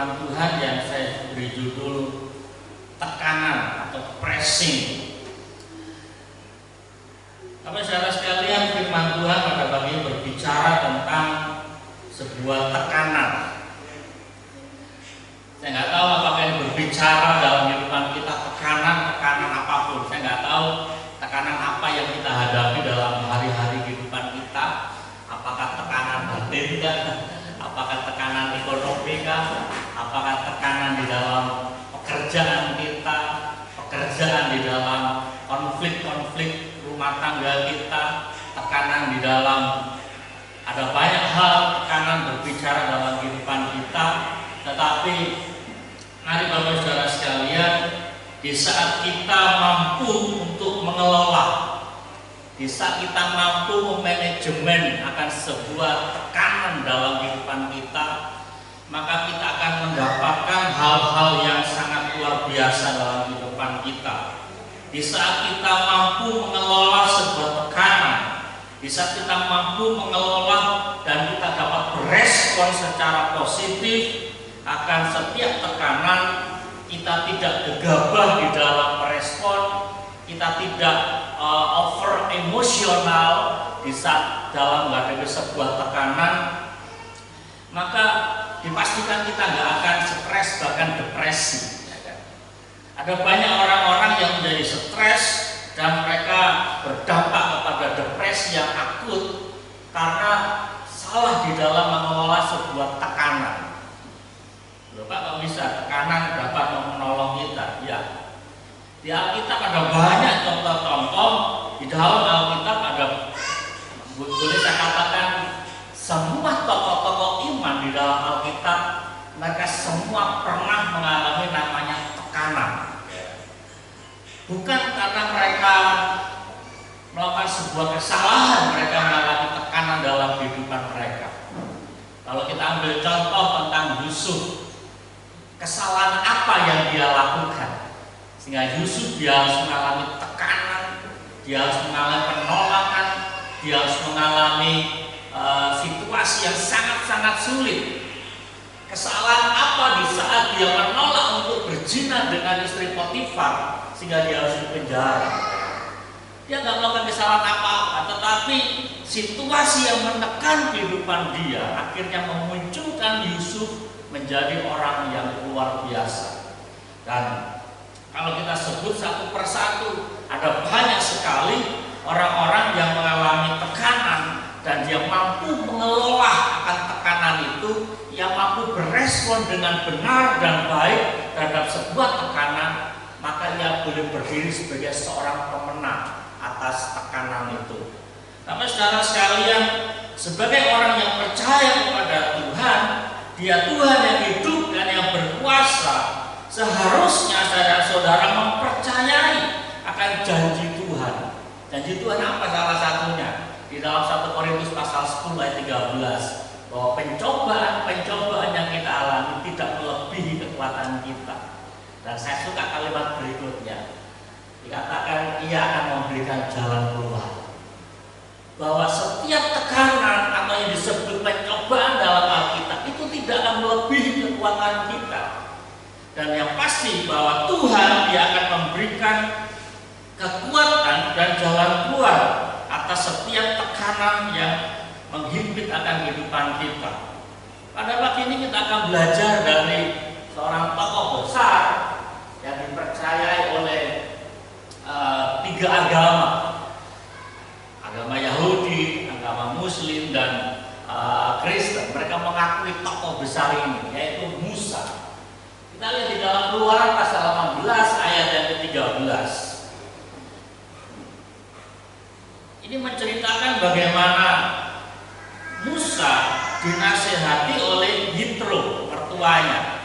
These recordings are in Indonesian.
firman Tuhan yang saya beri judul tekanan atau pressing. Tapi saudara sekalian, firman Tuhan pada pagi ini berbicara tentang sebuah tekanan. Saya nggak tahu apakah ini berbicara dalam kehidupan kita tekanan apapun. Saya nggak tahu tekanan apa yang kita hadapi dalam hari-hari kehidupan kita. Apakah tekanan batin kah? Apakah tekanan ekonomi kah? Apakah tekanan di dalam pekerjaan kita, pekerjaan di dalam konflik-konflik rumah tangga kita, tekanan di dalam ada banyak hal tekanan berbicara dalam kehidupan kita. Tetapi mari Bapak Saudara sekalian, di saat kita mampu untuk mengelola, di saat kita mampu memanajemen akan sebuah tekanan dalam kehidupan kita, maka kita akan mendapatkan hal-hal yang sangat luar biasa dalam kehidupan kita. Di saat kita mampu mengelola sebuah tekanan, di saat kita mampu mengelola dan kita dapat berespon secara positif akan setiap tekanan, kita tidak gegabah di dalam merespon, kita tidak over emosional di saat dalam menghadapi sebuah tekanan, maka dipastikan kita nggak akan stres bahkan depresi. Ada banyak orang-orang yang menjadi stres dan mereka berdampak kepada depresi yang akut karena salah di dalam mengelola sebuah tekanan. Bapak kalau bisa tekanan dapat menolong kita, ya. Di Alkitab ada banyak contoh-contoh, di dalam Alkitab ada, boleh saya katakan, semua tokoh-tokoh iman di dalam Alkitab, mereka semua pernah mengalami namanya tekanan. Bukan karena mereka melakukan sebuah kesalahan, mereka mengalami tekanan dalam kehidupan mereka. Kalau kita ambil contoh tentang Yusuf, kesalahan apa yang dia lakukan sehingga Yusuf dia harus mengalami tekanan, dia harus mengalami penolakan, dia harus mengalami situasi yang sangat-sangat sulit. Kesalahan apa di saat dia menolak untuk berzina dengan istri Potifar sehingga dia harus dipenjara? Dia nggak melakukan kesalahan apa-apa, tetapi situasi yang menekan kehidupan dia akhirnya memunculkan Yusuf menjadi orang yang luar biasa. Dan kalau kita sebut satu persatu, ada banyak sekali orang-orang yang mengalami tekanan dan dia mampu mengelola akan tekanan itu, yang mampu berespon dengan benar dan baik terhadap sebuah tekanan, maka ia boleh berdiri sebagai seorang pemenang atas tekanan itu. Tapi saudara sekalian, sebagai orang yang percaya kepada Tuhan, Dia Tuhan yang hidup dan yang berkuasa, seharusnya saudara-saudara mempercayai akan janji Tuhan. Janji Tuhan apa salah satunya? Di dalam 1 Korintus pasal 10 ayat 13, bahwa pencobaan yang kita alami tidak melebihi kekuatan kita. Dan saya suka kalimat berikutnya, dikatakan Ia akan memberikan jalan keluar. Bahwa setiap tekanan atau yang disebut pencobaan dalam Alkitab itu tidak akan melebihi kekuatan kita. Dan yang pasti bahwa Tuhan Dia akan memberikan kekuatan dan jalan keluar atas setiap tekanan yang menghimpit akan kehidupan kita. Pada pagi ini kita akan belajar dari seorang tokoh besar yang dipercayai oleh tiga agama. Agama Yahudi, agama Muslim, dan Kristen. Mereka mengakui tokoh besar ini, yaitu Musa. Kita lihat di dalam Keluaran pasal 18 ayat yang ke-13. Ini menceritakan bagaimana Musa dinasihati oleh Yitro, mertuanya.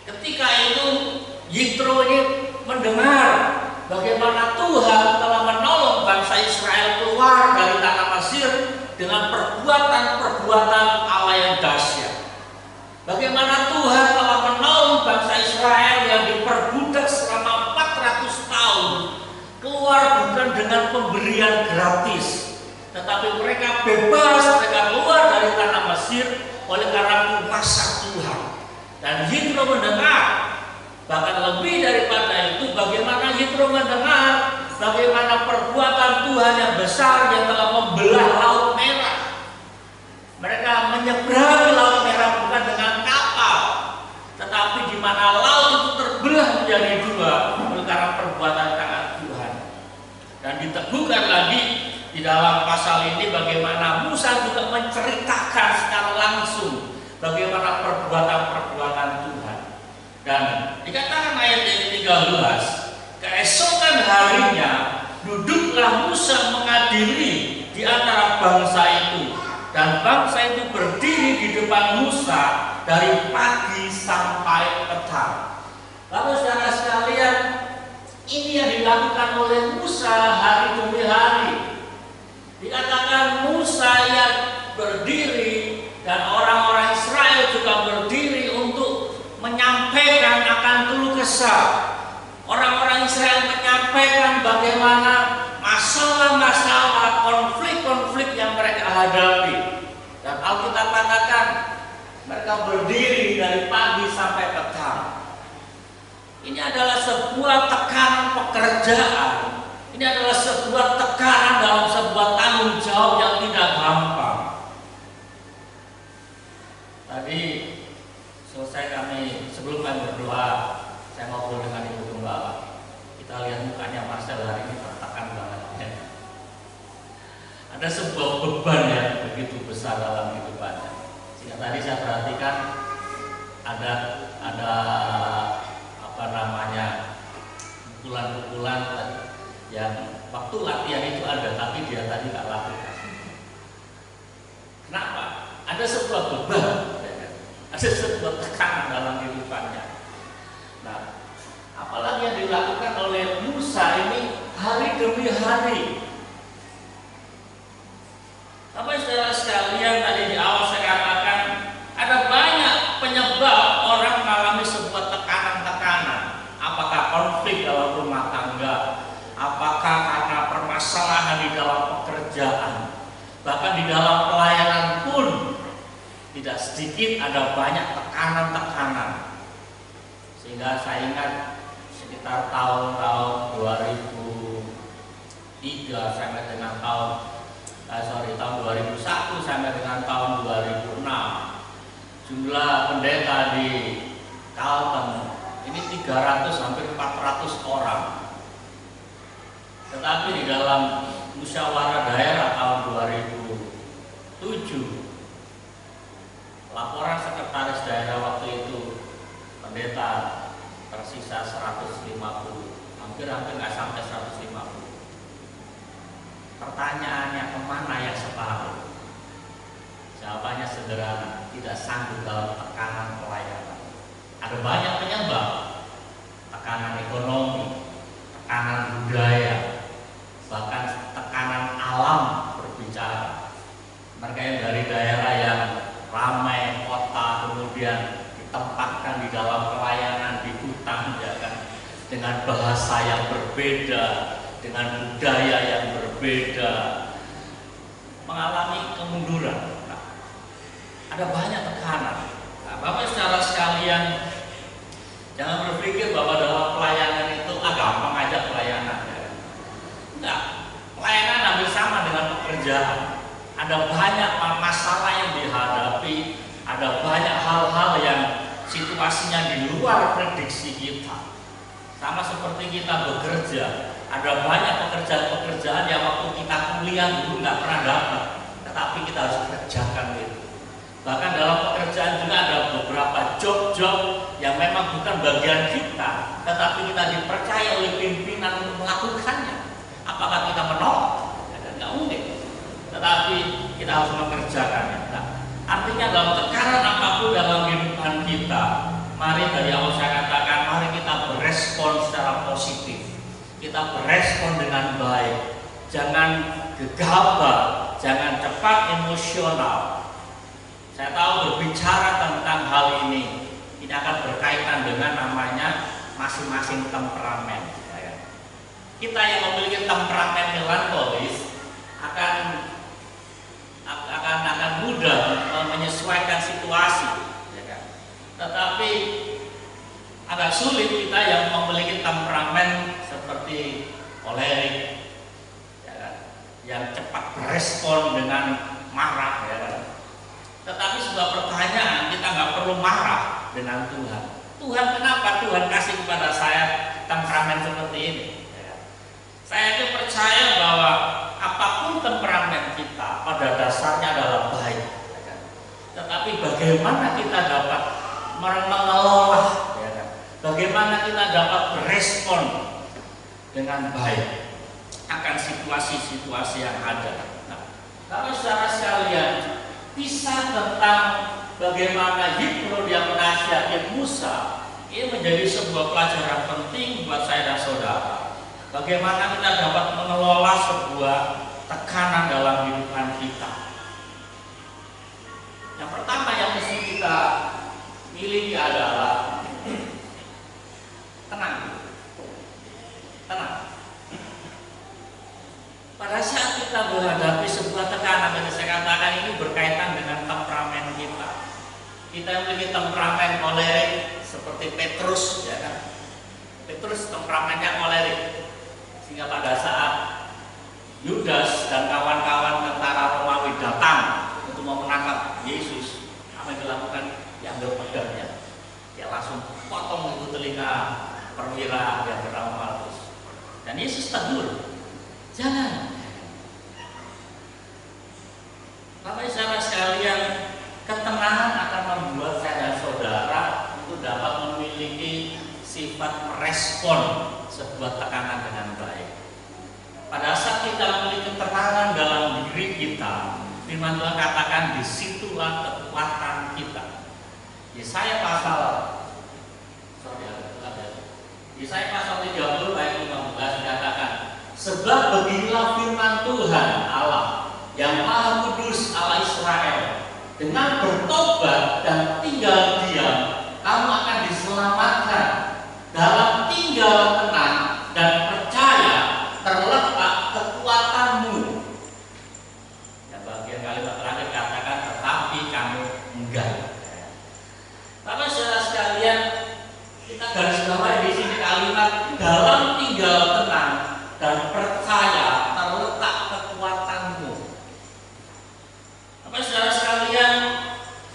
Ketika itu Yitro ini mendengar bagaimana Tuhan telah menolong bangsa Israel keluar dari tanah Mesir dengan perbuatan-perbuatan Allah yang dahsyat. Bagaimana Tuhan telah menolong bangsa Israel yang diperbudak selama 400 tahun keluar bukan dengan pemberian gratis, tetapi mereka bebas, mereka keluar dari tanah Mesir oleh karena kuasa Tuhan. Dan Yitro mendengar, bahkan lebih daripada itu, bagaimana Yitro mendengar bagaimana perbuatan Tuhan yang besar yang telah membelah Laut Merah. Mereka menyeberangi Laut Merah bukan dengan kapal, tetapi di mana laut itu terbelah menjadi dua karena perbuatan tangan Tuhan. Dan diteguhkan lagi di dalam pasal ini bagaimana Musa juga menceritakan secara langsung bagaimana perbuatan-perbuatan Tuhan. Dan dikatakan ayat yang 13, keesokan harinya duduklah Musa mengadili di antara bangsa itu, dan bangsa itu berdiri di depan Musa dari pagi sampai petang. Lalu saudara sekalian, ini yang dilakukan oleh Musa hari demi hari. Dikatakan Musa yang berdiri dan orang-orang Israel juga berdiri untuk menyampaikan akan keluh kesah. Orang-orang Israel menyampaikan bagaimana masalah-masalah, konflik-konflik yang mereka hadapi. Dan Alkitab katakan mereka berdiri dari pagi sampai petang. Ini adalah sebuah tekanan pekerjaan. Ini adalah sebuah tekanan dalam sebuah tanggung jawab yang tidak gampang. Tadi selesai kami, sebelum kami berdoa, saya ngobrol dengan Ibu Gembala. Kita lihat mukanya Marcel hari ini tertekan banget. Ada sebuah beban yang begitu besar dalam hidupannya. Sehingga tadi saya perhatikan ada apa namanya pukulan-pukulan yang waktu latihan itu ada, tapi dia tadi nggak lakukan. Kenapa? Ada sebuah beban, ada sebuah tekanan dalam hidupannya. Nah, apalagi yang dilakukan oleh Musa ini hari demi hari. Bapak saudara sekalian, tadi di awal saya katakan ada banyak penyebab orang mengalami sebuah tekanan-tekanan. Apakah konflik dalam rumah tangga, apakah karena permasalahan di dalam pekerjaan, bahkan di dalam pelayanan pun tidak sedikit ada banyak tekanan-tekanan. Sehingga saya ingat sekitar tahun 2003 sampai dengan tahun 2001 sampai dengan tahun 2006, jumlah pendeta di Kalteng ini 300 hampir 400 orang. Tetapi di dalam musyawarah daerah tahun 2007, laporan sekretaris daerah waktu itu pendeta tersisa 150, hampir nggak sampai 150. Pertanyaannya, kemana yang separuh? Jawabannya sederhana, tidak sanggup dalam tekanan pelayanan. Ada banyak penyebab, tekanan ekonomi, tekanan budaya, bahkan tekanan alam berbicara. Mereka yang dari daerah yang ramai kota kemudian ditempatkan di dalam pelayanan di hutan, ya kan, dengan bahasa yang berbeda, dengan budaya yang berbeda, mengalami kemunduran. Nah, ada banyak tekanan. Nah, Bapak saudara sekalian, jangan berpikir bahwa dalam pelayanan itu gampang aja pelayanan. Ya. Enggak, pelayanan hampir sama dengan pekerjaan. Ada banyak masalah yang dihadapi, ada banyak hal-hal yang situasinya di luar prediksi kita. Sama seperti kita bekerja, ada banyak pekerjaan-pekerjaan yang waktu kita kuliah dulu nggak pernah dapat, tetapi kita harus kerjakan itu. Bahkan dalam pekerjaan juga ada beberapa job-job yang memang bukan bagian kita, tetapi kita dipercaya oleh pimpinan untuk melakukannya. Apakah kita menolak? Nggak mungkin. Tetapi kita harus mengerjakannya. Nah, artinya dalam tekanan apapun dalam kehidupan kita, mari dari awal saya katakan, mari kita berespon secara positif. Kita berespon dengan baik. Jangan gegabah, jangan cepat emosional. Saya tahu berbicara tentang hal ini akan berkaitan dengan namanya masing-masing temperamen. Kita yang memiliki temperamen melankolis akan mudah menyesuaikan situasi, ya kan? Tetapi yang cepat berespon dengan marah, ya kan? Tetapi sebuah pertanyaan, kita nggak perlu marah dengan Tuhan. Tuhan, kenapa Tuhan kasih kepada saya temperamen seperti ini? Saya itu percaya bahwa apapun temperamen kita pada dasarnya adalah baik. Tetapi bagaimana kita dapat mengelola, bagaimana kita dapat berespon dengan baik akan situasi-situasi yang ada. Nah, kalau saudara sekalian, kisah tentang bagaimana Yitro dia menasihati Musa ini menjadi sebuah pelajaran penting buat saya dan saudara. Bagaimana kita dapat mengelola sebuah tekanan dalam kehidupan kita. Yang pertama yang mesti kita miliki adalah tenang. Tenang. Pada saat kita menghadapi sebuah tekanan, yang saya katakan ini berkaitan dengan temperamen kita. Kita memiliki temperamen kolerik seperti Petrus, ya kan? Petrus temperamennya kolerik. Sehingga pada saat Yudas dan kawan-kawan tentara Romawi datang untuk mau menangkap Yesus, apa yang dilakukan? Diambil pedangnya, dia langsung potong itu telinga perwira yang bernama Malkus. Dan Yesus tegur, jangan. Bapak saudara sekalian, ketenangan akan membuat saya dan saudara untuk dapat memiliki sifat merespon sebuah tekanan dengan baik. Pada saat kita memiliki ketenangan dalam diri kita, firman Tuhan katakan disitulah kekuatan kita. Yesaya pasal 30 ayat 15 dikatakan, sebab beginilah firman Tuhan Allah yang Maha Kudus Allah Israel, dengan bertobat dan tinggal diam, kamu akan diselamatkan. Dalam tinggal tenang dan percaya terletak kekuatanmu. Dan bagian kalimat terakhir katakan, tetapi kamu enggak. Bapak saudara sekalian, kita garis bawahi di sini kalimat dalam tinggal tenang dan percaya terletak kekuatanmu. Bapak saudara sekalian,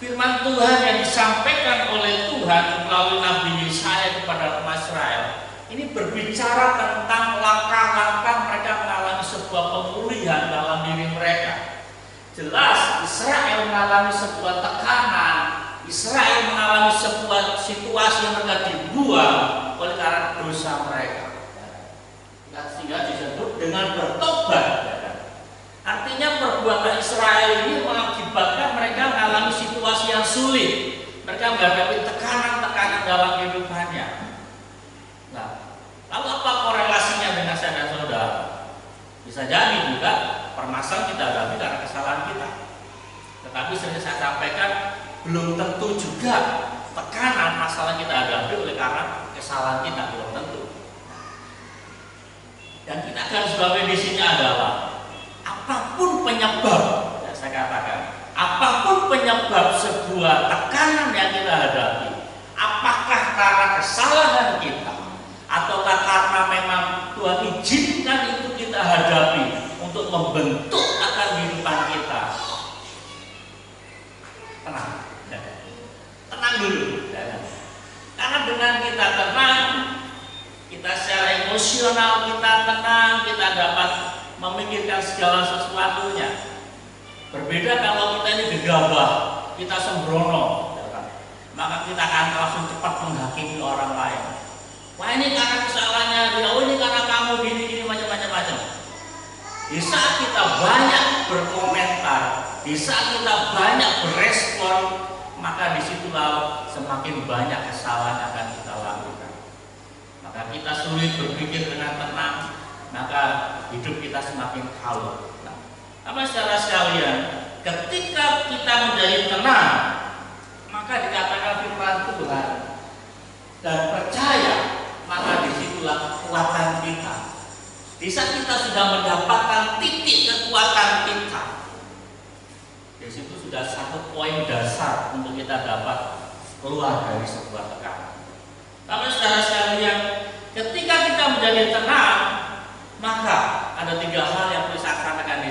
firman Tuhan yang disampaikan oleh Tuhan melalui Nabi Yesaya kepada umat Israel ini berbicara tentang langkah-langkah mereka mengalami sebuah pemulihan dalam diri mereka. Jelas Israel mengalami sebuah tekanan, Israel mengalami sebuah situasi yang mereka dibuang oleh karena dosa mereka. Sehingga disebut dengan bertobat. Artinya perbuatan Israel ini mengakibatkan mereka mengalami situasi yang sulit. Mereka menghadapi tekanan-tekanan dalam kehidupannya. Nah, lalu apa korelasinya dengan saya dan saudara? Bisa jadi juga permasalahan kita hadapi karena kesalahan kita. Tetapi seperti saya sampaikan, belum tentu juga tekanan masalah kita hadapi oleh karena kesalahan kita, belum tentu. Dan kita garis bawahi di sini adalah apapun penyebab, ya saya katakan, apapun penyebab sebuah tekanan yang kita hadapi, apakah karena kesalahan kita, ataukah karena memang Tuhan izinkan itu kita hadapi untuk membentuk akan kehidupan kita. Tenang, tenang dulu. Karena dengan kita tenang, kita secara emosional kita tenang, kita dapat memikirkan segala sesuatunya. Berbeda kalau kita ini gegabah, kita sembrono, maka kita akan langsung cepat menghakimi orang lain. Wah, ini karena kesalahannya dia, oh ini karena kamu gini macam-macam. Di saat kita banyak berkomentar, di saat kita banyak berespon, maka disitulah semakin banyak kesalahan akan kita lakukan. Maka kita sulit berpikir dengan tenang, maka hidup kita semakin halu. Apa saudara sekalian, ketika kita menjadi tenang, maka dikatakan firman Tuhan dan percaya, maka disitulah kekuatan kita. Di saat kita sudah mendapatkan titik kekuatan kita, di situ sudah satu poin dasar untuk kita dapat keluar dari sebuah tekanan. Tapi saudara sekalian, ketika kita menjadi tenang, maka ada tiga hal yang perlu saya sampaikan di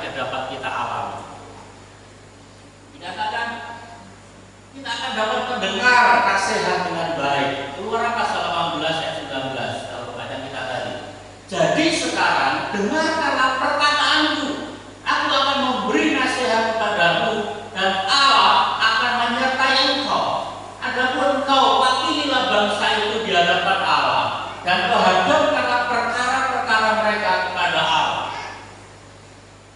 saja dapat kita alami. Dikatakan kita akan dapat mendengar nasihat dengan baik. Keluaran pasal 18 ayat 19 kalau bacaan kita tadi. Jadi sekarang dengarkanlah perkataanku. Aku akan memberi nasihat kepadamu dan Allah akan menyertai engkau. Adapun engkau wakililah bangsa itu di hadapan Allah dan kau hadapkanlah perkara-perkara mereka kepada Allah.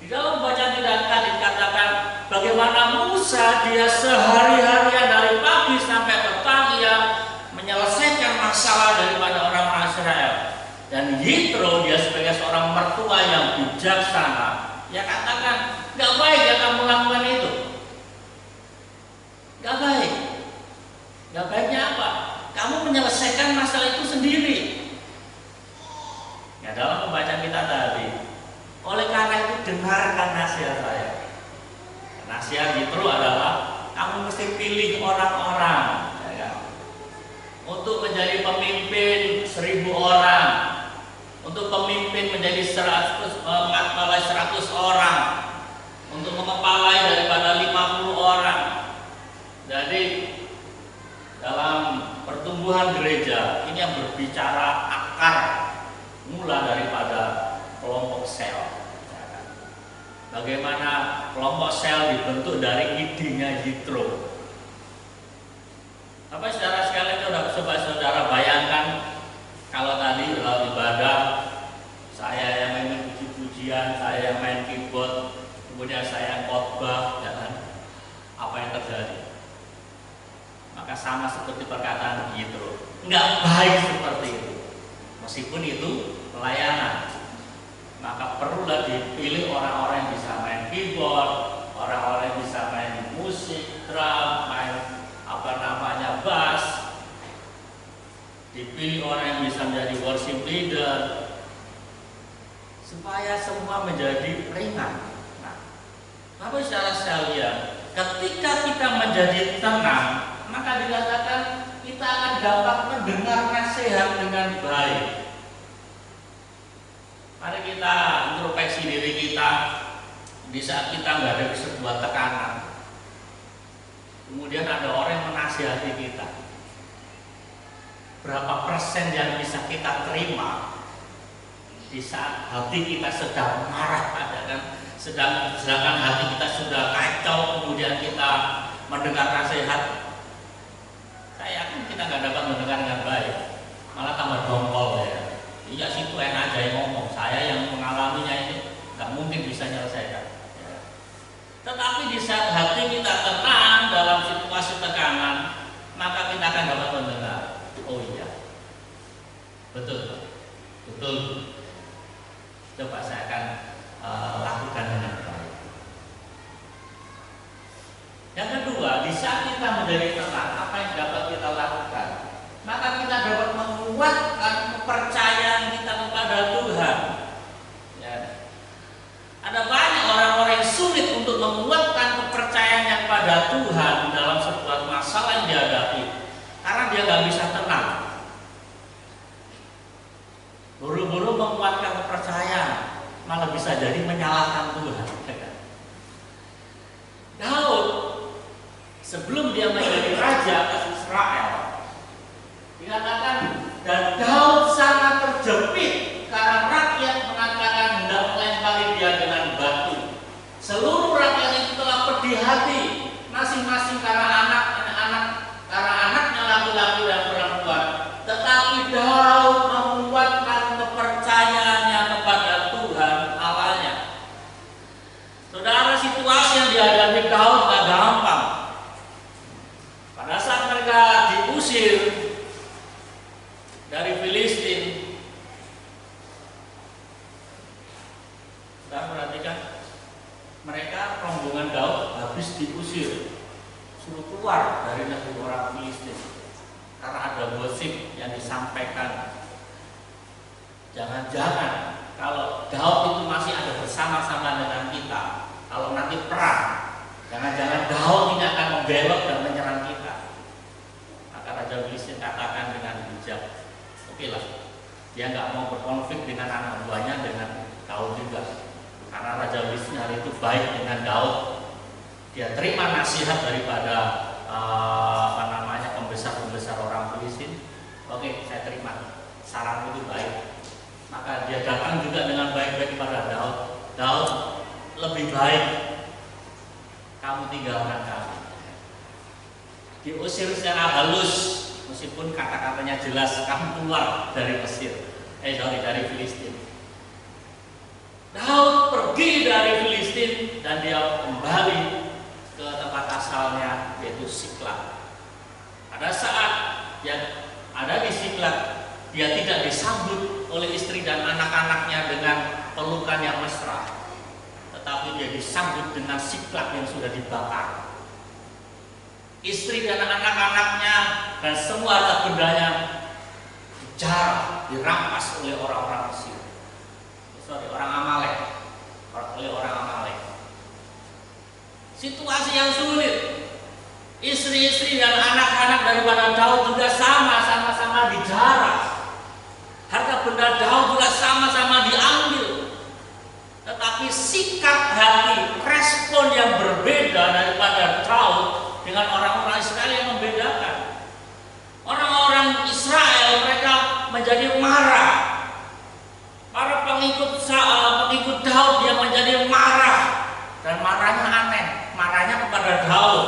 Di dalam bacaan kita tadi dikatakan bagaimana Musa dia sehari-harian dari pagi sampai petang ia menyelesaikan masalah daripada orang Israel. Dan Yitro dia sebagai seorang mertua yang bijaksana, dia katakan gak baik ya kamu melakukan itu. Gak baik. Gak baiknya apa? Kamu menyelesaikan masalah itu sendiri. Ya dalam pembacaan kita tadi. Oleh karena itu dengarkan nasihat saya. Nasihat Yitro adalah kamu mesti pilih orang-orang ya kan? Untuk menjadi pemimpin 1000 orang, untuk pemimpin menjadi 100 orang, untuk mengepalai daripada 50 orang. Jadi dalam pertumbuhan gereja ini yang berbicara akar mula daripada kelompok sel. Bagaimana kelompok sel dibentuk dari idenya Yitro. Apa saudara sekalian sudah coba saudara bayangkan kalau tadi dalam ibadah saya yang main puji-pujian, saya yang main keyboard, kemudian saya khotbah, ya kan? Apa yang terjadi? Maka sama seperti perkataan Yitro, nggak baik seperti itu. Meskipun itu pelayanan, maka perlulah dipilih orang-orang yang bisa main keyboard, orang-orang yang bisa main musik, drum, main bass, dipilih orang yang bisa menjadi worship leader, supaya semua menjadi ringan. Nah, Bapak saudara sekalian, ketika kita menjadi tenang, maka dikatakan kita akan dapat mendengar nasihat dengan baik. Mari kita introspeksi diri kita di saat kita menghadapi sebuah tekanan. Kemudian ada orang yang menasihati kita. Berapa persen yang bisa kita terima di saat hati kita sedang marah, ada kan? Sedangkan hati kita sudah kacau, kemudian kita mendengar nasihat. Saya yakin kita nggak dapat mendengar dengan baik, malah tambah dongkol ya. Iya sih itu enak aja yang ngomong, saya yang mengalaminya ini nggak mungkin bisa nyelesaikan. Ya. Tetapi di saat hati kita tenang dalam situasi tekanan, maka kita akan dapat mendengar. Oh iya, betul, betul. Coba saya akan lakukan dengan baik. Yang kedua, di saat kita menjadi tenang, apa yang dapat kita lakukan? Maka kita dapat menguatkan kepercayaan kita kepada Tuhan. Ya. Ada banyak orang-orang yang sulit untuk menguatkan kepercayaannya kepada Tuhan dalam sebuah masalah yang dihadapi, karena dia nggak bisa tenang. Buru-buru menguatkan kepercayaan, malah bisa jadi menyalahkan Tuhan. Daud sebelum dia menjadi raja atas Israel, dikatakan dan Daud sangat terjepit karena rakyat mengatakan hendak melempari dia dengan batu. Seluruh rakyat itu telah pedih hati, masing-masing karena anaknya laki-laki dan perempuan. Tetapi Daud menguatkan kepercayaannya kepada Tuhan Allahnya. Saudara, situasi yang dihadapi Daud gak gampang. Pada saat mereka diusir dari Filistin, kita perhatikan mereka rombongan Daud habis diusir, suruh keluar dari negeri orang Filistin karena ada gosip yang disampaikan. Jangan-jangan kalau Daud itu masih ada bersama-sama dengan kita, kalau nanti perang, jangan-jangan Daud ini akan membelok dan menyerang kita. Maka Raja Filistin katakan dengan bijak, oke lah, dia nggak mau berkonflik dengan anak buahnya dengan Daud juga, karena Raja Wisnar itu baik dengan Daud. Dia terima nasihat daripada pembesar-pembesar orang Filistin. Oke, saya terima, saran itu baik. Maka dia datang juga dengan baik-baik kepada Daud. Daud, lebih baik kamu tinggalkan kami. Diusir secara halus, meskipun kata-katanya jelas, kamu keluar dari Mesir, dari Filistin. Daud pergi dari Filistin dan dia kembali ke tempat asalnya, yaitu Siklag. Pada saat dia ada di Siklag, dia tidak disambut oleh istri dan anak-anaknya dengan pelukan yang mesra, tetapi dia disambut dengan Siklag yang sudah dibakar. Istri dan anak-anaknya dan semua harta bendanya dijarah, dirampas oleh orang-orang Mesir. Orang Amalek, oleh orang Amalek. Situasi yang sulit. Istri-istri dan anak-anak daripada Daud juga sama-sama dijarah. Harta benda Daud juga sama-sama diambil. Tetapi sikap hati, respon yang berbeda daripada Daud dengan orang-orang Israel yang membedakan. Orang-orang Israel mereka menjadi marah. Para pengikut Daud yang menjadi marah, dan marahnya aneh, marahnya kepada Daud.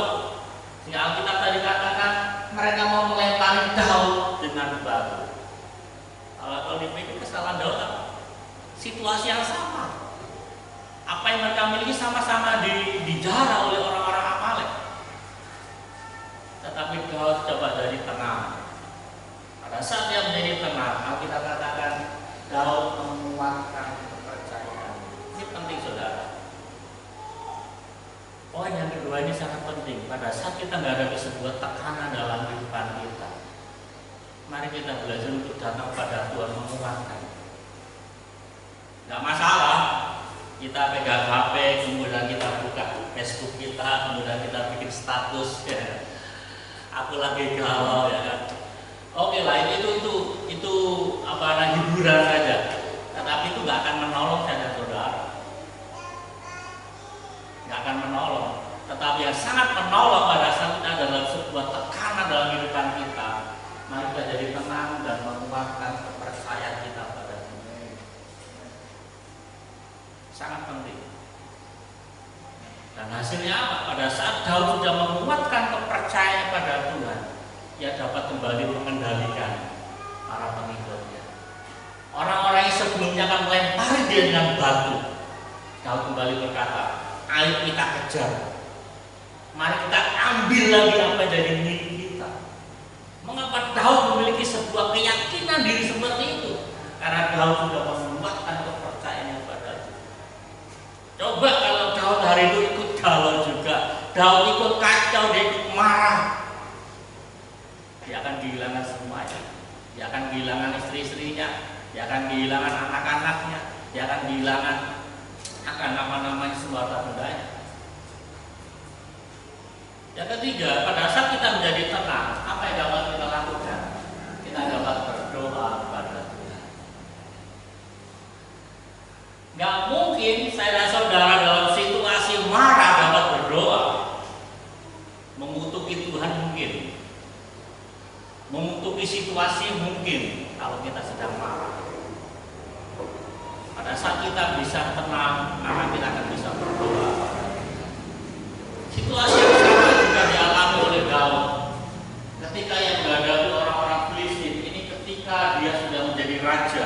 Sehingga Alkitab tadi katakan mereka mau melempari Daud dengan batu. Kalau dipikir kesalahan Daud apa? Situasi yang sama. Apa yang mereka miliki sama-sama dijarah oleh orang-orang Amalek. Tetapi Daud coba jadi tenang. Pada saat dia menjadi tenang, Alkitab katakan Daud menguatkan kepercayaan. Ini penting, saudara. Poin yang kedua ini sangat penting. Pada saat kita menghadapi sebuah tekanan dalam kehidupan kita, mari kita belajar untuk datang pada Tuhan, menguatkan. Gak masalah kita pegang HP, kemudian kita buka Facebook kita, kemudian kita bikin status, ya. Aku lagi galau, ya kan. Oke lah, itu hiburan saja. Tetapi itu nggak akan menolong saudara. Nggak akan menolong. Tetapi yang sangat menolong pada saat kita dalam sebuah tekanan dalam kehidupan kita, mari kita jadi tenang dan menguatkan kepercayaan kita pada Tuhan. Sangat penting. Dan hasilnya apa? Pada saat Daud sudah menguatkan kepercayaan pada Tuhan, ia dapat kembali mengendalikan para pengikutnya. Orang-orang yang sebelumnya akan melempari dia dengan batu, Daud kembali berkata, ayo kita kejar, mari kita ambil lagi apa yang jadi milik kita. Mengapa Daud memiliki sebuah keyakinan diri seperti itu? Karena Daud sudah menguatkan kepercayaannya pada Tuhan. Coba kalau Daud hari itu ikut galau juga, Daud ikut kacau, dia ikut marah, dia akan kehilangan semuanya. Dia akan kehilangan istri-istrinya, dia akan kehilangan anak-anaknya, dia akan kehilangan semua harta bendanya. Yang ketiga, pada saat kita menjadi tenang, apa yang dapat kita lakukan? Kita dapat berdoa kepada Tuhan. Gak mungkin saya dan saudara dalam situasi marah dapat berdoa. Mengutuki Tuhan mungkin, mengutuki situasi mungkin kalau kita sedang marah. Pada saat kita bisa tenang, maka kita akan bisa berdoa. Situasi yang sama juga dialami oleh Daud ketika yang menghadapi orang-orang Filistin. Ini ketika dia sudah menjadi raja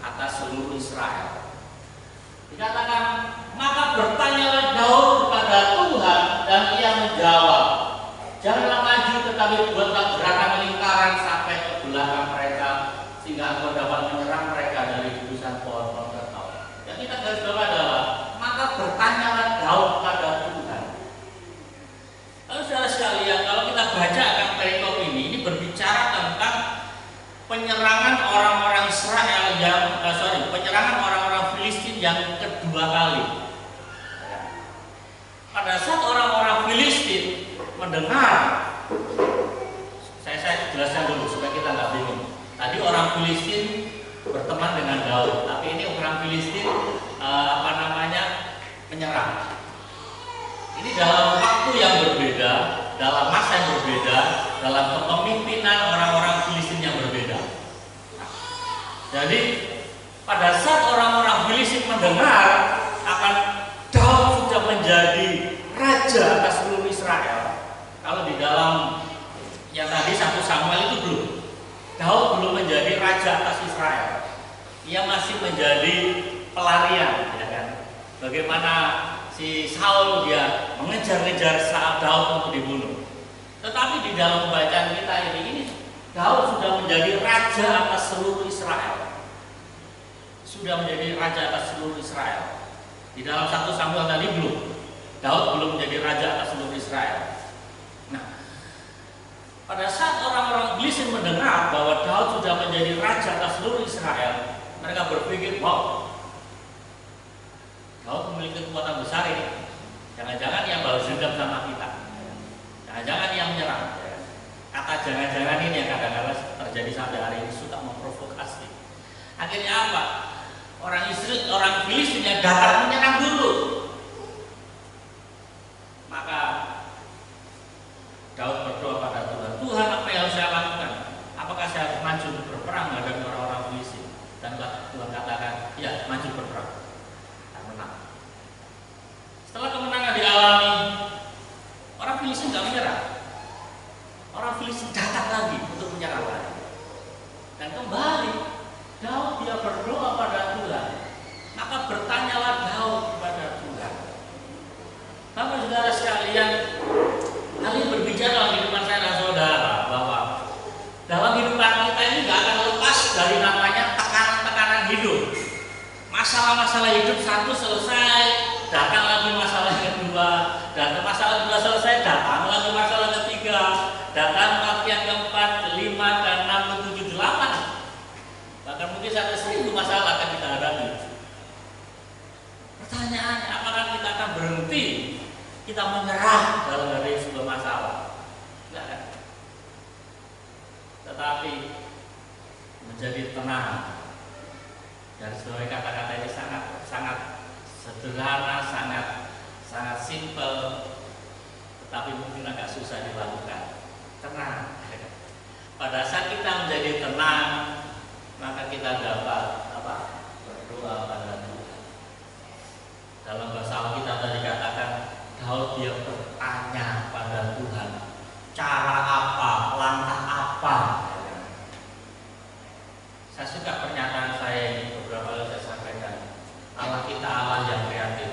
atas seluruh Israel. Dikatakan, maka bertanyalah Daud kepada Tuhan dan ia menjawab, janganlah maju, tetapi buatlah gerakan lingkaran sampai ke belakang mereka, sehingga engkau dapat menyerang mereka dari gugusan pohon-pohon ketau. Yang kita garis bawah adalah, maka bertanyalah Daud kepada Tuhan. Lalu saudara sekalian, kalau kita baca akan perikop ini berbicara tentang penyerangan orang-orang Israel penyerangan orang-orang Filistin yang kedua kali. Pada saat orang-orang Filistin mendengar, saya jelaskan dulu supaya kita nggak bingung. Tadi orang Filistin berteman dengan Daud, tapi ini orang Filistin menyerang. Ini dalam waktu yang berbeda, dalam masa yang berbeda, dalam kepemimpinan orang-orang Filistin yang berbeda. Jadi pada saat orang-orang Filistin mendengar akan Daud sudah menjadi raja atas seluruh Israel. Kalau di dalam yang tadi 1 Samuel itu belum, Daud belum menjadi raja atas Israel. Ia masih menjadi pelarian, ya kan? Bagaimana si Saul dia mengejar-ngejar saat Daud untuk dibunuh. Tetapi di dalam pembacaan kita ini Daud sudah menjadi raja atas seluruh Israel. Sudah menjadi raja atas seluruh Israel. Di dalam 1 Samuel tadi belum. Daud belum menjadi raja atas seluruh Israel. Nah, pada saat orang-orang Filistin mendengar bahwa Daud sudah menjadi raja atas seluruh Israel, mereka berpikir, wow, Daud memiliki kekuatan besar ini. Jangan-jangan yang balas dendam sama kita. Jangan-jangan yang menyerang. Kata jangan-jangan ini yang kadang-kadang terjadi sampai hari ini suka memprovokasi. Akhirnya apa? Orang Filistin yang datang menyerang dulu. Maka Daud berdoa pada Tuhan, Tuhan apa yang harus saya lakukan? Apakah saya harus maju berperang menghadapi orang-orang Filistin? Dan Tuhan katakan, ya maju berperang. Setelah kemenangan dialami, orang Filistin tidak menyerah. Orang Filistin datang lagi untuk menyerang lagi. Dan kembali, Daud dia berdoa pada Tuhan. Maka bertanyalah Daud kepada Tuhan. Bapak saudara sekalian, hal ini berbicara dalam kehidupan saya dan saudara bahwa dalam kehidupan kita ini nggak akan lepas dari namanya tekanan-tekanan hidup. Masalah-masalah hidup satu selesai, datang lagi masalah kedua, dan masalah kedua selesai, datang lagi masalah ketiga, datang lagi yang keempat, 5, dan 6, 7, 8. Bahkan mungkin sampai 1000 masalah akan kita hadapi. Pertanyaannya, apakah kita akan berhenti? Kita menyerah dalam menghadapi sebuah masalah? Tidak kan? Tetapi menjadi tenang. Dan sebagai kata-kata ini sangat sederhana, sangat simpel, tetapi mungkin agak susah dilakukan. Tenang. Pada saat kita menjadi tenang, maka kita dapat berdoa pada Tuhan. Dalam bahasa Alkitab tadi katakan, Daud dia bertanya pada Tuhan, cara apa, langkah apa. Saya suka pernyataan saya ini, beberapa kali saya sampaikan. Allah kita Allah yang kreatif.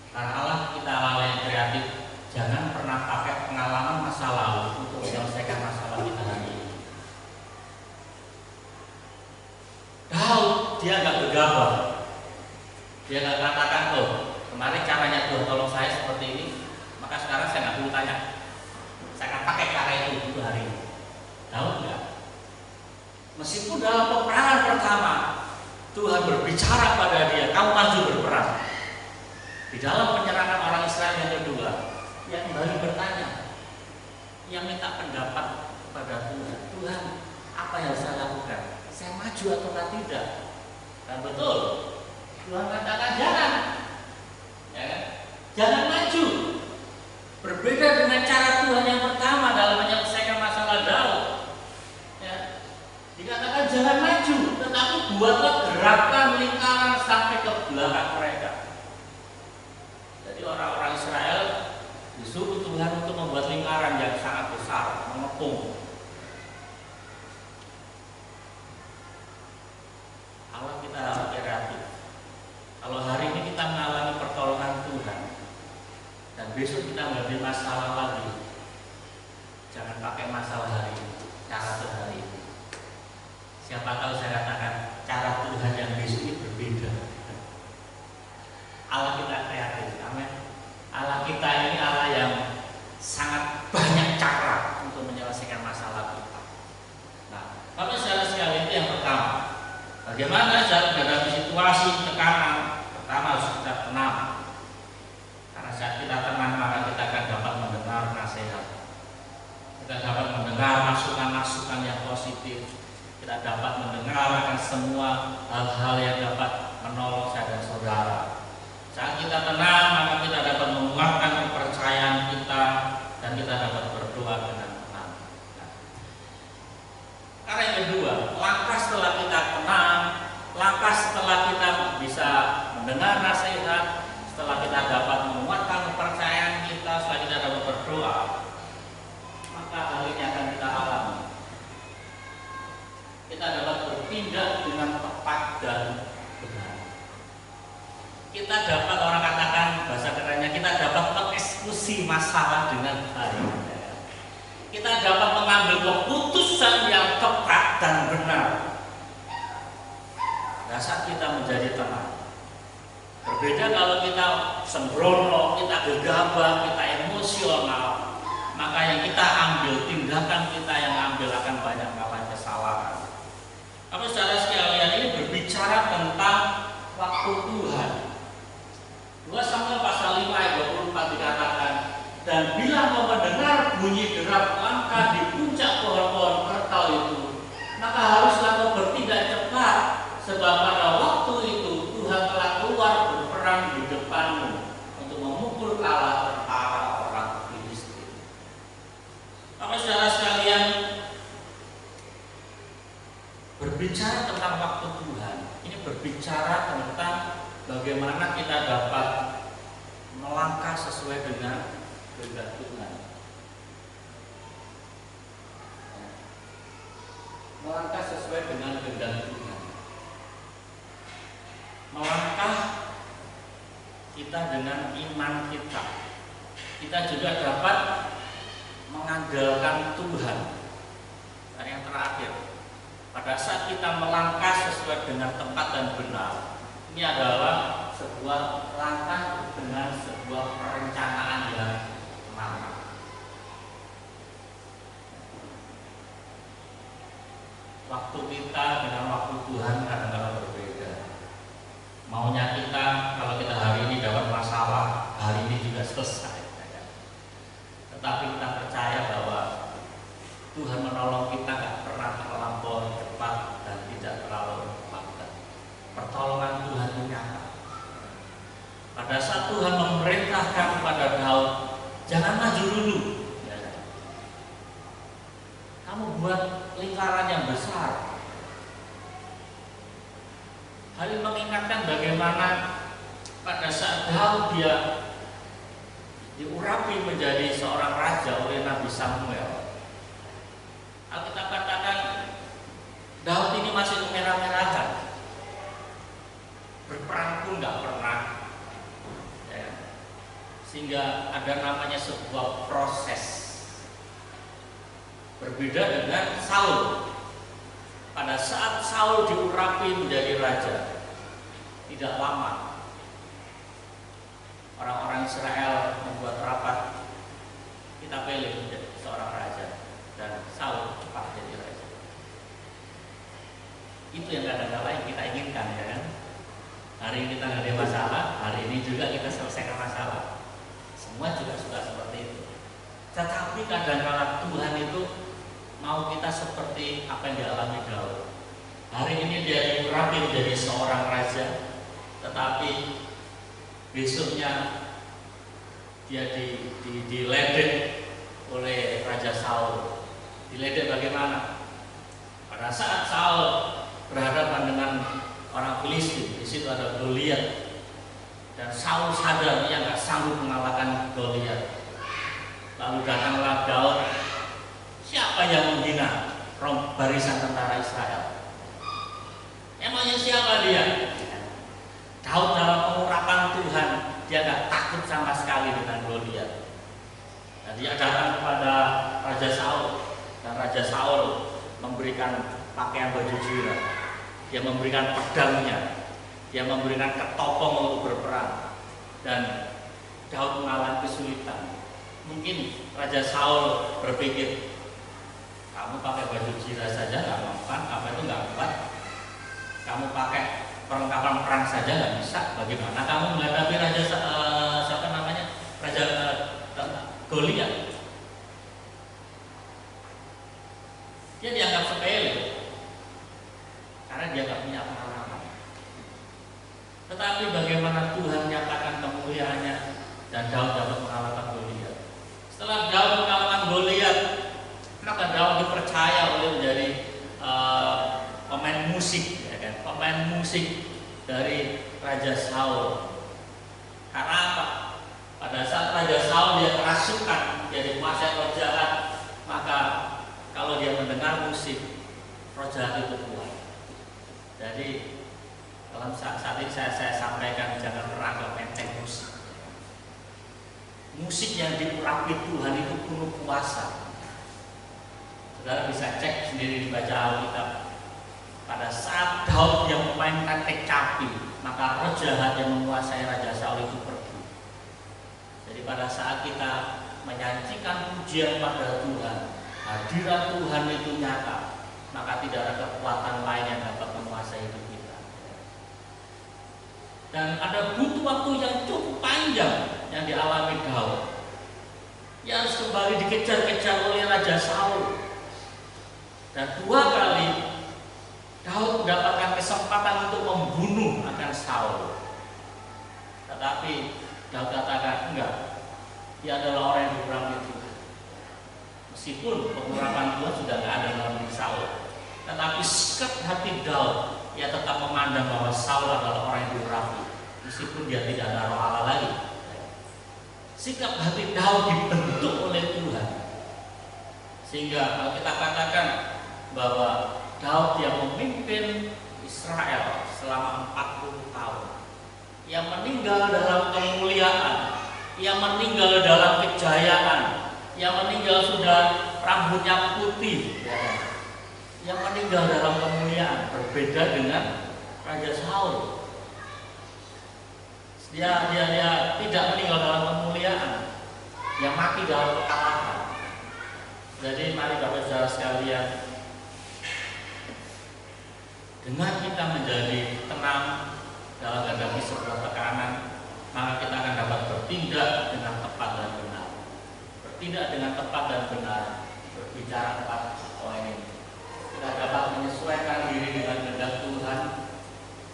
Karena Allah kita Allah yang kreatif, jangan pernah pakai pengalaman masa lalu untuk menyelesaikan masalah kita hari ini. Daud dia nggak gegabah. Dia nggak katakan, oh kemarin caranya Tuhan tolong saya seperti ini, maka sekarang saya nggak perlu tanya. Saya akan pakai cara itu hari ini. Daud enggak. Meskipun dalam peperangan pertama Tuhan berbicara pada dia, kamu maju berperang. Di dalam penyerangan orang Israel yang kedua, dia kembali bertanya, yang minta pendapat kepada Tuhan. Tuhan, apa yang saya lakukan? Saya maju atau tidak? Dan betul, Tuhan katakan jangan, ya kan? Jangan maju. Berbeda dengan cara Tuhan yang pertama dalam menyelesaikan masalah Daud. Dikatakan jangan maju, tetapi buatlah gerakan lingkaran sampai ke belakang mereka. Jadi orang-orang Israel disuruh Tuhan untuk membuat lingkaran yang sangat besar, mengepung. Allah kita kreatif. Kalau hari ini kita mengalami pertolongan Tuhan, dan besok kita menghadapi masalah lagi, jangan pakai masalah hari ini, cara sehari ini. Siapa tahu saya katakan cara Tuhan yang besok ini berbeda. Allah kita kreatif, amin. Allah kita ini Allah yang sangat banyak cara untuk menyelesaikan masalah kita. Nah, tapi saudara sekalian, itu yang pertama. Bagaimana cara menghadapi situasi tekanan? Pertama harus kita tenang. Karena saat kita tenang maka kita akan dapat mendengar nasihat. Kita dapat mendengar masukan-masukan yang positif. Kita dapat mendengar akan semua hal-hal yang dapat menolong saya dan saudara. mendengar nasihat, setelah kita dapat menguatkan kepercayaan kita, setelah kita dapat berdoa, maka hal ini akan kita alami. Kita dapat bertindak dengan tepat dan benar. Kita dapat, orang katakan bahasa kerennya, kita dapat mengeksekusi masalah dengan baik. Kita dapat mengambil keputusan yang tepat dan benar. Pada saat kita menjadi tenang. Berbeda kalau kita sembrono, kita gegabah, kita emosional, maka yang kita ambil, tindakan kita yang ambil akan banyak mengalami kesalahan. Tapi saudara sekalian, ini berbicara tentang waktu Tuhan. 2 Samuel pasal 5 ayat 24 dikatakan, dan bila kau mendengar bunyi derap langkah di puncak pohon-pohon kertal itu, maka haruslah kau bertindak cepat, sebab pada waktu itu Tuhan telah keluar berperang di depanmu untuk memukul kalah tentara orang Filistin. Maka saudara sekalian, berbicara tentang waktu Tuhan, ini berbicara tentang bagaimana kita dapat melangkah sesuai dengan kehendak Tuhan. Melangkah sesuai dengan kehendak Tuhan. Melangkah kita dengan iman kita. Kita juga dapat mengandalkan Tuhan. Dan yang terakhir, pada saat kita melangkah sesuai dengan tepat dan benar, ini adalah sebuah langkah dengan sebuah perencanaan yang matang. Waktu kita dengan waktu Tuhan kadang-kadang berbeda. Maunya kita, kalau kita hari ini dapat masalah, hari ini juga selesai. Tetapi kita percaya bahwa Tuhan menolong kita gak pernah terlampau cepat dan tidak terlalu lambat. Pertolongan Tuhan itu nyata. Pada saat Tuhan memerintahkan kepada Daud, jangan maju dulu. Kamu buat lingkaran yang besar. Hal ini mengingatkan bagaimana pada saat Daud dia diurapi menjadi seorang raja oleh Nabi Samuel. Alkitab katakan Daud ini masih kemerah-merahan, berperang pun nggak pernah, ya. Sehingga ada namanya sebuah proses. Berbeda dengan Saul. Pada saat Saul diurapi menjadi raja, tidak lama orang-orang Israel membuat rapat, kita pilih menjadi seorang raja, dan Saul cepat jadi raja. Itu yang kadang-kadang kita inginkan, ya kan? Hari ini kita nggak ada masalah, hari ini juga kita selesaikan masalah. Semua juga sudah seperti itu. Tetapi kadang-kadang Tuhan itu mau kita seperti apa yang dialami Daud. Hari ini dia diurapi menjadi seorang raja, tetapi besoknya dia diledek oleh Raja Saul. Diledek bagaimana? Pada saat Saul berhadapan dengan orang Filistin, di situ ada Goliat, dan Saul sadar dia nggak sanggup mengalahkan Goliat. Lalu datanglah Daud. Siapa yang menghina barisan tentara Israel? Emangnya siapa dia? Daud dalam pengurapan Tuhan, dia tidak takut sama sekali dengan Goliat. Dan dia datang kepada Raja Saul, dan Raja Saul memberikan pakaian baju zirah, dia memberikan pedangnya, dia memberikan ketopong untuk berperang, dan Daud mengalami kesulitan. Mungkin Raja Saul berpikir, kamu pakai baju zirah saja nggak mempan, apa itu nggak kuat. Kamu pakai perlengkapan perang saja nggak bisa. Bagaimana kamu menghadapi Raja Goliat? Dia dianggap sepele karena dia nggak punya pengalaman. Tetapi bagaimana Tuhan nyatakan kemuliaannya dan Daud dapat mengalahkan Goliat. Setelah Daud mengalahkan Goliat, maka Daud dipercaya oleh menjadi pemain musik, ya kan? Pemain musik dari Raja Saul. Karena apa? Pada saat Raja Saul dia kerasukan, dia dikuasai roh jahat, maka kalau dia mendengar musik, roh jahat itu keluar. Jadi dalam saat ini saya sampaikan, jangan pernah anggap enteng musik. Musik yang diurapi Tuhan itu penuh kuasa. Saudara bisa cek sendiri, dibaca Alkitab. Pada saat Daud yang memainkan kecapi, maka roh jahat yang menguasai Raja Saul itu pergi. Jadi pada saat kita menyanyikan pujian pada Tuhan, hadirat Tuhan itu nyata, maka tidak ada kekuatan lain yang dapat menguasai hidup kita. Dan ada butuh waktu yang cukup panjang yang dialami Daud. Ia harus kembali dikejar-kejar oleh Raja Saul. Dan 2 kali Daud mendapatkan kesempatan untuk membunuh akan Saul. Tetapi Daud katakan enggak, dia adalah orang yang diurapi Tuhan. Meskipun pengurapan Tuhan sudah tidak ada dalam diri Saul, tetapi sikap hati Daud, ia tetap memandang bahwa Saul adalah orang yang diurapi, meskipun dia tidak ada roh Allah lagi. Sikap hati Daud dibentuk oleh Tuhan, sehingga kalau kita katakan bahwa Daud yang memimpin Israel selama 40 tahun, yang meninggal dalam kemuliaan, yang meninggal dalam kejayaan, yang meninggal sudah rambutnya putih, yang meninggal dalam kemuliaan, berbeda dengan Raja Saul. Dia tidak meninggal dalam kemuliaan, dia mati dalam kekalahan. Jadi mari Bapak Saudara sekalian, dengan kita menjadi tenang dalam menghadapi sebuah tekanan, maka kita akan dapat bertindak dengan tepat dan benar. Bertindak dengan tepat dan benar, berbicara tepat poin ini. Kita dapat menyesuaikan diri dengan kehendak Tuhan.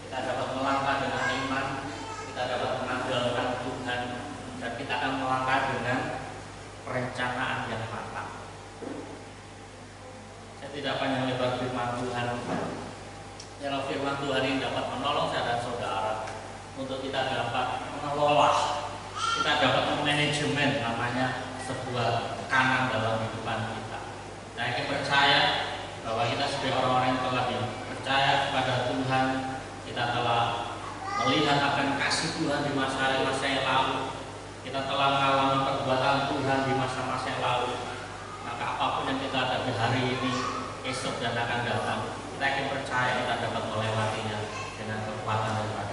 Kita dapat melangkah dengan iman. Kita dapat mengandalkan Tuhan, dan kita akan melangkah dengan perencanaan yang matang. Saya tidak panjang lebar firman Tuhan. Kalau firman Tuhan ini dapat menolong saya dan saudara untuk kita dapat mengelola, kita dapat memanajemen namanya sebuah tekanan dalam kehidupan kita. Saya ingin percaya bahwa kita sebagai orang-orang yang telah percaya kepada Tuhan, kita telah melihat akan kasih Tuhan di masa-masa yang lalu, kita telah mengalami perbuatan Tuhan di masa-masa yang lalu. Maka apapun yang kita hadapi hari ini, esok dan akan datang, kita ingin percaya kita dapat melewatinya dengan kekuatan daripada